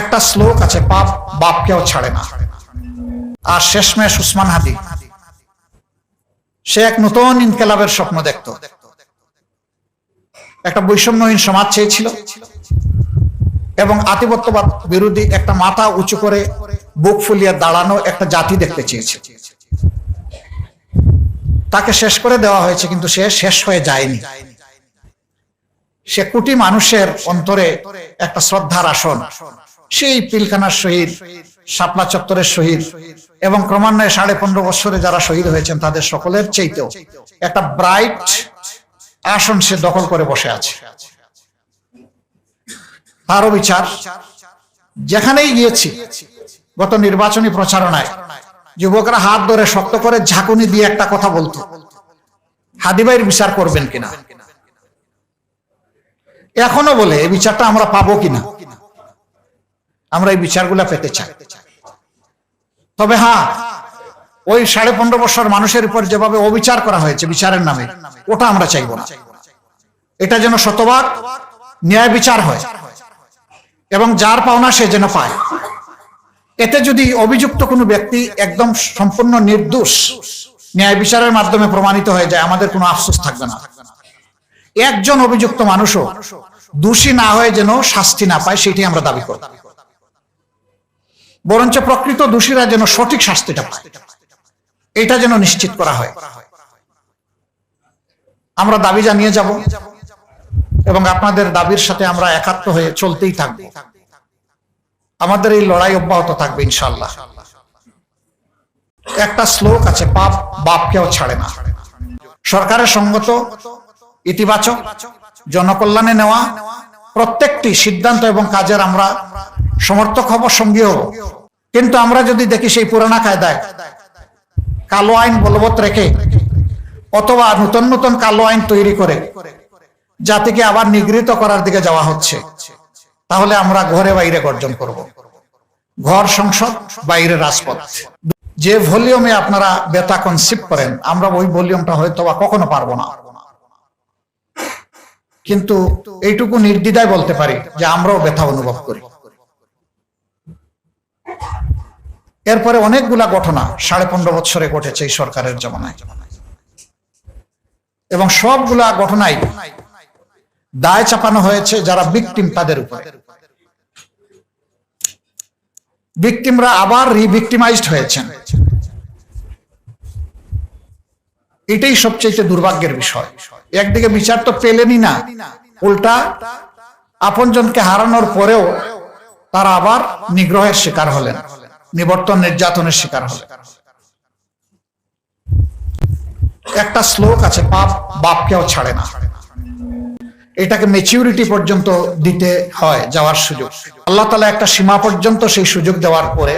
একটা শ্লোক আছে, পাপ বাপকেও ছাড়ে না। আর শেষমেশ উসমান হাদি সে এক নতুন ইনকিলাবের স্বপ্ন দেখত, একটা বৈষম্যহীন সমাজ চেয়েছিল এবং আধিপত্যবাদ বিরোধী একটা মাথা উঁচু করে বুক ফুলিয়ে দাঁড়ানো একটা জাতি দেখতে চেয়েছিল। তাকে শেষ করে দেওয়া হয়েছে, কিন্তু সে শেষ হয়ে যায়নি। সে কোটি মানুষের অন্তরে একটা শ্রদ্ধার আসন। সেই পিলখানার শহীদ, শাপলা চত্বরের শহীদ এবং ক্রমান্বয়ে 15.5 বছরে যারা শহীদ হয়েছেন তাদের সকলের চাইতেও একটা ব্রাইট আসন সে দখল করে বসে আছে। তারও বিচার, যেখানেই গিয়েছি গত নির্বাচনী প্রচারণায় যুবকরা হাত ধরে শক্ত করে ঝাঁকুনি দিয়ে একটা কথা বলতো, হাদি ভাইয়ের বিচার করবেন কিনা। এখনো বলে এই বিচারটা আমরা পাবো কিনা। আমরা এই বিচারগুলা পেতে চাই। তবে হ্যাঁ, ওই 15.5 বছর মানুষের উপর যেভাবে অবিচার করা হয়েছে বিচারের নামে, ওটা আমরা চাইবো না। এটা যেন শতভাগ ন্যায় বিচার হয় এবং যার পাওনা সে যেন পায়। এতে যদি অভিযুক্ত কোনো ব্যক্তি একদম সম্পূর্ণ নির্দোষ ন্যায় বিচারের মাধ্যমে প্রমাণিত হয়ে যায়, আমাদের কোনো আফসোস থাকবে না। একজন অভিযুক্ত মানুষও দোষী না হয়ে যেন শাস্তি না পায়, সেটি আমরা দাবি করি। বরঞ্চ প্রকৃত দোষীরা যেন সঠিক শাস্তিটা পায়, এটা যেন নিশ্চিত করা হয়। আমরা দাবি জানিয়ে যাব এবং আপনাদের দাবির সাথে আমরা একাত্ম হয়ে চলতেই থাকবো। আমাদের এই লড়াই অব্যাহত থাকবে ইনশাআল্লাহ। একটা শ্লোক আছে, পাপ বাপকেও ছাড়ে না। সরকারের সঙ্গত, ইতিবাচক, জনকল্যাণে নেওয়া প্রত্যেকটি সিদ্ধান্ত এবং কাজের আমরা সমর্থক হব, সঙ্গী হব। কিন্তু আমরা যদি দেখি সেই পুরানা কায়দায় কালো আইন বলবৎ রেখে অথবা নতুন নতুন কালো আইন তৈরি করে জাতিকে আবার নিগৃহীত করার দিকে যাওয়া হচ্ছে, তাহলে আমরা ঘরে বাইরে গর্জন করব। ঘর সংসদ, বাইরে রাজপথ। যে ভলিউমে আপনারা ব্যথা কনসিভ করেন, আমরা ওই ভলিউমটা হয়তো বা কখনো পারবো না। কিন্তু এইটুকু নির্দ্বিধায় বলতে পারি যে আমরাও ব্যথা অনুভব করি। এরপরে অনেকগুলা ঘটনা 15.5 বছরে ঘটেছে এই সরকারের জমানায়, এবং সবগুলা ঘটনায় দায় চাপানো হয়েছে যারা ভিকটিম তাদের উপরে। ভিকটিমরা আবার রিভিকটিমাইজড হয়েছেন। এটাই সবচেয়ে দুর্ভাগ্যের বিষয়। একদিকে বিচার তো পেলেনই না, উল্টা আপনজনকে হারানোর পরেও তারা আবার নিগ্রহের শিকার হলেন, নিবর্তন নির্যাতনের শিকার হলেন। একটা শ্লোক আছে, পাপ বাপকেও ছাড়ে না। এটাকে ম্যাচিউরিটি পর্যন্ত দিতে হয় যাওয়ার সুযোগ। আল্লাহ তাআলা একটা সীমা পর্যন্ত সেই সুযোগ দেওয়ার পরে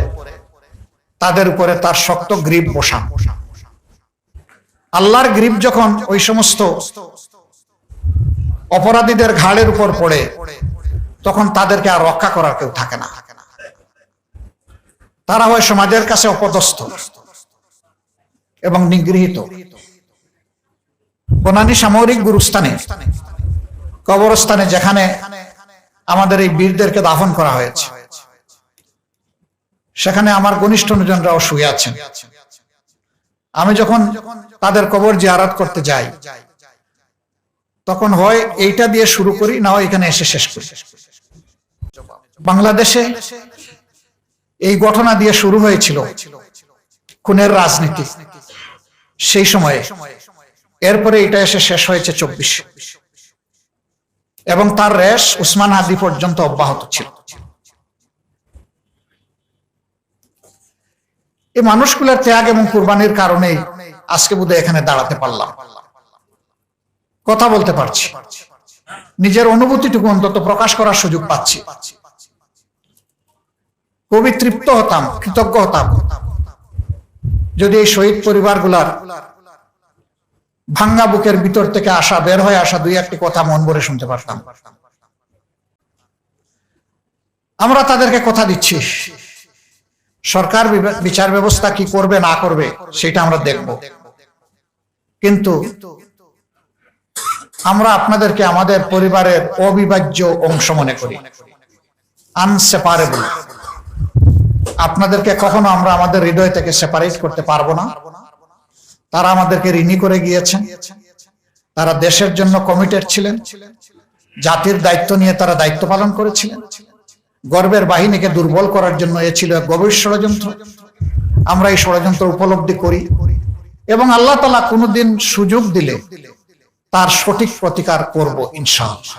তাদের উপরে তার শক্ত গ্রিপ বসান। আল্লাহর গ্রিপ যখন ওই সমস্ত অপরাধীদের ঘাড়ের উপর পড়ে, তখন তাদেরকে আর রক্ষা করার কেউ থাকে না। তারা হয় সমাজের কাছে অপদস্থ এবং নিগৃহীত। বনানী সামরিক গুরুস্থানে, কবরস্থানে, যেখানে আমাদের এই বীরদেরকে দাফন করা হয়েছে, সেখানে আমার ঘনিষ্ঠজনরাও শুয়ে আছেন। আমি যখন তাদের কবর জিয়ারত করতে যাই, তখন হয় এইটা দিয়ে শুরু করি, না হয় এখানে এসে শেষ করি। বাংলাদেশে এই ঘটনা দিয়ে শুরু হয়েছিল খুনের রাজনীতি সেই সময়ে। এরপরে এটা এসে শেষ হয়েছে 24, এবং তার রেশ উসমান হাদি পর্যন্ত অব্যাহত ছিল। এই মানুষগুলোর ত্যাগ এবং কুরবানির কারণেই আজকে বোধহয় এখানে দাঁড়াতে পারলাম, কথা বলতে পারছি, নিজের অনুভূতিটুকু অন্তত প্রকাশ করার সুযোগ পাচ্ছি। খুবই তৃপ্ত হতাম, কৃতজ্ঞ হতাম যদি এই শহীদ পরিবারগুলার ভাঙ্গা বুকের ভিতর থেকে আসা, বের হয়ে আসা দুই একটি কথা মন ভরে শুনতে পারতাম। আমরা তাদেরকে কথা দিচ্ছি, সরকার বিচার ব্যবস্থা কি করবে না করবে সেটা আমরা দেখব, কিন্তু আমরা আপনাদেরকে আমাদের পরিবারের অবিভাজ্য অংশ মনে করি। আনসেপারেবল। আপনাদেরকে কখনো আমরা আমাদের হৃদয় থেকে সেপারেট করতে পারবো না। তারা আমাদেরকে ঋণী করে গিয়েছেন, তারা দেশের জন্য কমিটেড ছিলেন, জাতির দায়িত্ব নিয়ে তারা দায়িত্ব পালন করেছিলেন। গর্বের বাহিনীকে দুর্বল করার জন্য এ ছিল এক গভীর ষড়যন্ত্র। আমরা এই ষড়যন্ত্র উপলব্ধি করি এবং আল্লাহ তাআলা কোনোদিন সুযোগ দিলে তার সঠিক প্রতিকার করব ইনশাআল্লাহ।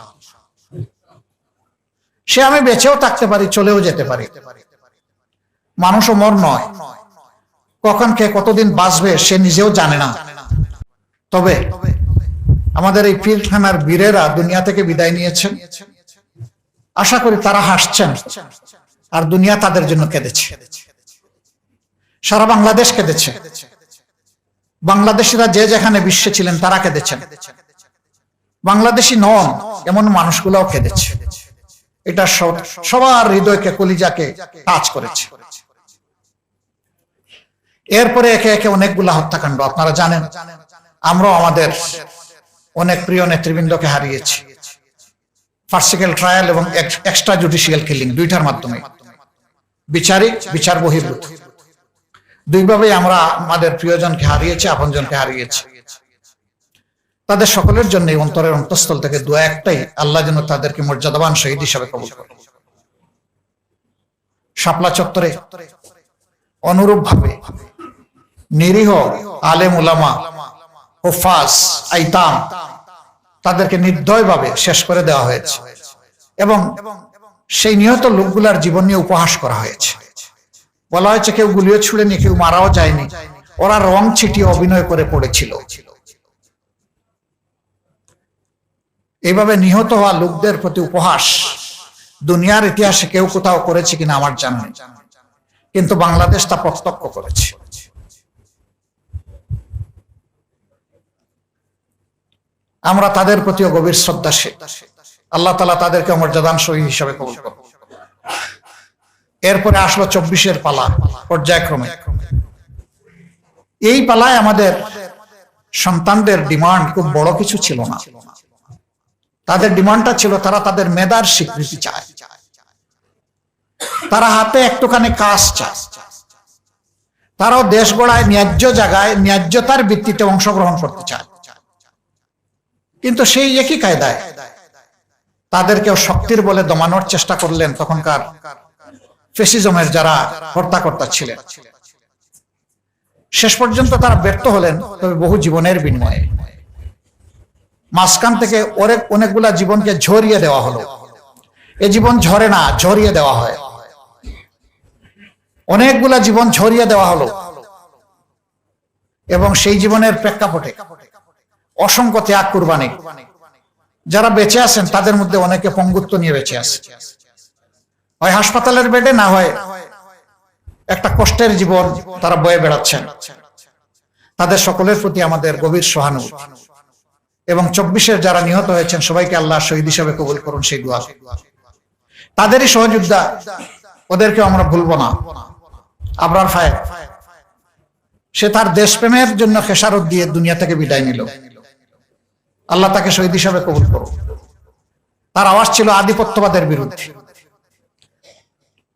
সে আমি বেঁচেও থাকতে পারি, চলেও যেতে পারি। মানুষ অমর নয়, কখন কে কতদিন বাঁচবে সে নিজেও জানে না। তবে আমাদের এই পীরখানার বীরেরা দুনিয়া থেকে বিদায় নিয়েছেন, আশা করি তারা হাসছেন আর দুনিয়া তাদের জন্য কেঁদেছে। সারা বাংলাদেশ কেঁদেছে, বাংলাদেশিরা যে যেখানে বিশ্বে ছিলেন তারা কেঁদেছেন, বাংলাদেশি নন এমন মানুষগুলোও কেঁদেছে। এটা সবার হৃদয়কে, কলিজাকে টাচ করেছে। এরপরে একে একে অনেকগুলা হত্যাকাণ্ড আপনারা জানেন। আমরাও আমাদের অনেক প্রিয় নেতৃবৃন্দকে হারিয়েছি, ফার্সিক্যাল ট্রায়াল এবং এক্সট্রা জুডিশিয়াল কিলিং, দুইটার মাধ্যমে, বিচারিক বিচার বহির্ভূত, দুইভাবেই আমরা আমাদের প্রিয়জনকে হারিয়েছি, আপনজনকে হারিয়েছি। তাদের সকলের জন্য অন্তরের অন্তঃস্থল থেকে দোয়া একটাই, আল্লাহ যেন তাদেরকে মর্যাদাবান শহীদ হিসাবে কবুল করেন। শাপলা চত্বরে অনুরূপ ভাবে নিরীহ আলেম উলামা, হুফাজ, আইতাম তাদেরকে নির্দয়ভাবে শেষ করে দেওয়া হয়েছে এবং সেই নিহত লোকগুলার জীবন নিয়ে উপহাস করা হয়েছে। বলা হয়েছে কেউ গুলিও ছুড়েনি, কেউ মারাও যায়নি, ওরা রং ছিটিয়ে অভিনয় করে পড়েছিল। এইভাবে নিহত হওয়া লোকদের প্রতি উপহাস দুনিয়ার ইতিহাসে কেউ কোথাও করেছে কিনা আমার জানা নেই, কিন্তু বাংলাদেশ তা প্রত্যক্ষ করেছে। আমরা তাদের প্রতিও গভীর শ্রদ্ধাশীল। আল্লাহ তাআলা তাদেরকে মর্যাদাবান শহীদ হিসাবে কবুল করুন। এরপরে আসলো 24-এর পালা পর্যায়ক্রমে। এই পালায় আমাদের সন্তানদের ডিমান্ড খুব বড় কিছু ছিল না। তাদের ডিমান্ডটা ছিল তারা তাদের মেধার স্বীকৃতি চায়, তারা হাতে একটুখানি কাজ চায়, তারাও দেশ গড়ায় ন্যায্য জায়গায় ন্যায্যতার ভিত্তিতে অংশগ্রহণ করতে চায়। কিন্তু সেই একই কায়দায় তাদেরকেও শক্তির বলে দমানোর চেষ্টা করলেন তখনকার ফ্যাসিজমের যারা হর্তাকর্তা ছিলেন। শেষ পর্যন্ত তারা ব্যর্থ হলেন, তবে বহু জীবনের বিনিময়ে। মাঝখান থেকে অনেকগুলা জীবনকে ঝরিয়ে দেওয়া হলো। এ জীবন ঝরে না, ঝরিয়ে দেওয়া হয়। অনেকগুলা জীবন ঝরিয়ে দেওয়া হলো এবং সেই জীবনের প্রেক্ষাপটে অসংখ্য ত্যাগ কুরবানি। যারা বেঁচে আছেন তাদের মধ্যে অনেকে পঙ্গুত্ব নিয়ে বেঁচে আছে, হয় হাসপাতালের বেডে, না হয় একটা কষ্টের জীবন তারা বয়ে বেড়াচ্ছেন। তাদের সকলের প্রতি আমাদের গভীর সহানুভূতি এবং 24-এর যারা নিহত হয়েছেন সবাইকে আল্লাহ শহীদ হিসেবে কবুল করুন, সেই দোয়া। তাদেরই সহযোদ্ধা, ওদেরকে আমরা ভুলবো না। আবরার ফায়েক, সে তার দেশপ্রেমের জন্য খেসারত দিয়ে দুনিয়া থেকে বিদায় নিল। আল্লাহ তাকে শহীদ হিসাবে কবুল করুন। তার আওয়াজ ছিল আধিপত্যবাদের বিরুদ্ধে,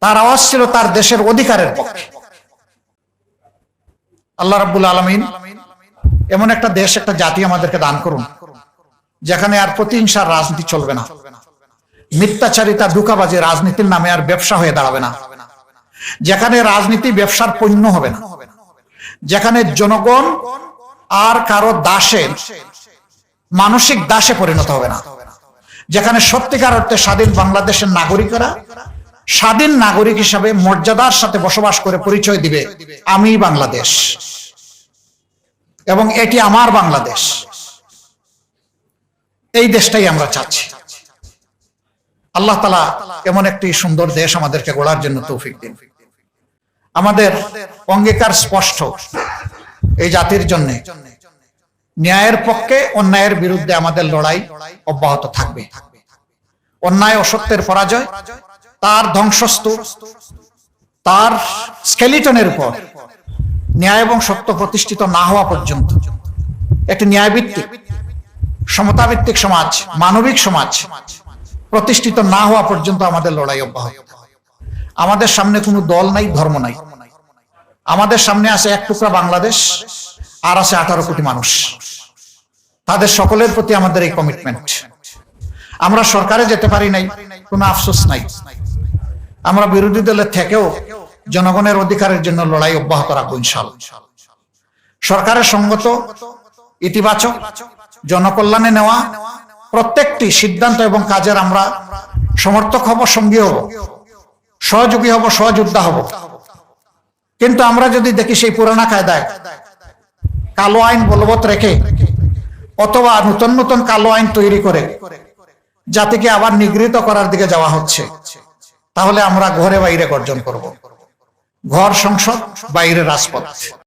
তার আওয়াজ ছিল তার দেশের অধিকারের পক্ষে। আল্লাহ রাব্বুল আলামিন এমন একটা দেশ, একটা জাতি আমাদেরকে দান করুন যেখানে আর প্রতিহিংসার রাজনীতি চলবে না, মিথ্যাচারিতা, ধোঁকাবাজি রাজনীতির নামে আর ব্যবসা হয়ে দাঁড়াবে না, যেখানে রাজনীতি ব্যবসার পণ্য হবে না, যেখানে জনগণ আর কারো দাসের মানসিক দাসে পরিণত হবে না, যেখানে সত্যিকার অর্থে স্বাধীন বাংলাদেশের নাগরিকরা স্বাধীন নাগরিক হিসাবে মর্যাদার সাথে বসবাস করে পরিচয় দিবে, আমি বাংলাদেশ এবং এটি আমার বাংলাদেশ। এই দেশটাই আমরা চাচ্ছি। আল্লাহ তাআলা এমন একটি সুন্দর দেশ আমাদেরকে গড়ার জন্য তৌফিক দিন। আমাদের অঙ্গীকার স্পষ্ট, এই জাতির জন্য ন্যায়ের পক্ষে, অন্যায়ের বিরুদ্ধে আমাদের লড়াই অব্যাহত থাকবে। অন্যায় অসত্যের পরাজয়, তার ধ্বংসস্তূপ, তার স্কেলিটনের উপর ন্যায় এবং সত্য প্রতিষ্ঠিত না হওয়া পর্যন্ত একটি ন্যায়ভিত্তিক, সমতাভিত্তিক সমাজ, মানবিক সমাজ প্রতিষ্ঠিত না হওয়া পর্যন্ত আমাদের লড়াই অব্যাহত। আমাদের সামনে কোনো দল নাই, ধর্ম নাই। আমাদের সামনে আছে এক টুকরা বাংলাদেশ, আর আছে 18 কোটি মানুষ। তাদের সকলের প্রতি আমাদের এই কমিটমেন্ট। আমরা সরকারে যেতে পারি নাই, কোনো আফসোস নাই। আমরা বিরোধী দলের থেকেও জনগণের অধিকারের জন্য লড়াই অব্যাহত রাখবো ইনশাআল্লাহ। সরকারের সঙ্গত, ইতিবাচক, জনকল্যাণে নেওয়া প্রত্যেকটি সিদ্ধান্ত এবং কাজের আমরা সমর্থক হব, সঙ্গী হব, সহযোগী হব, সহযোদ্ধা হব। কিন্তু আমরা যদি দেখি সেই পুরানা কায়দায় কালো আইন বলবৎ রেখে অথবা নতুন নতুন কালো আইন তৈরি করে জাতিকে আবার নিগৃহীত করার দিকে যাওয়া হচ্ছে, তাহলে আমরা ঘরে বাইরে গর্জন করব। ঘর সংসদ, বাইরে রাজপথ।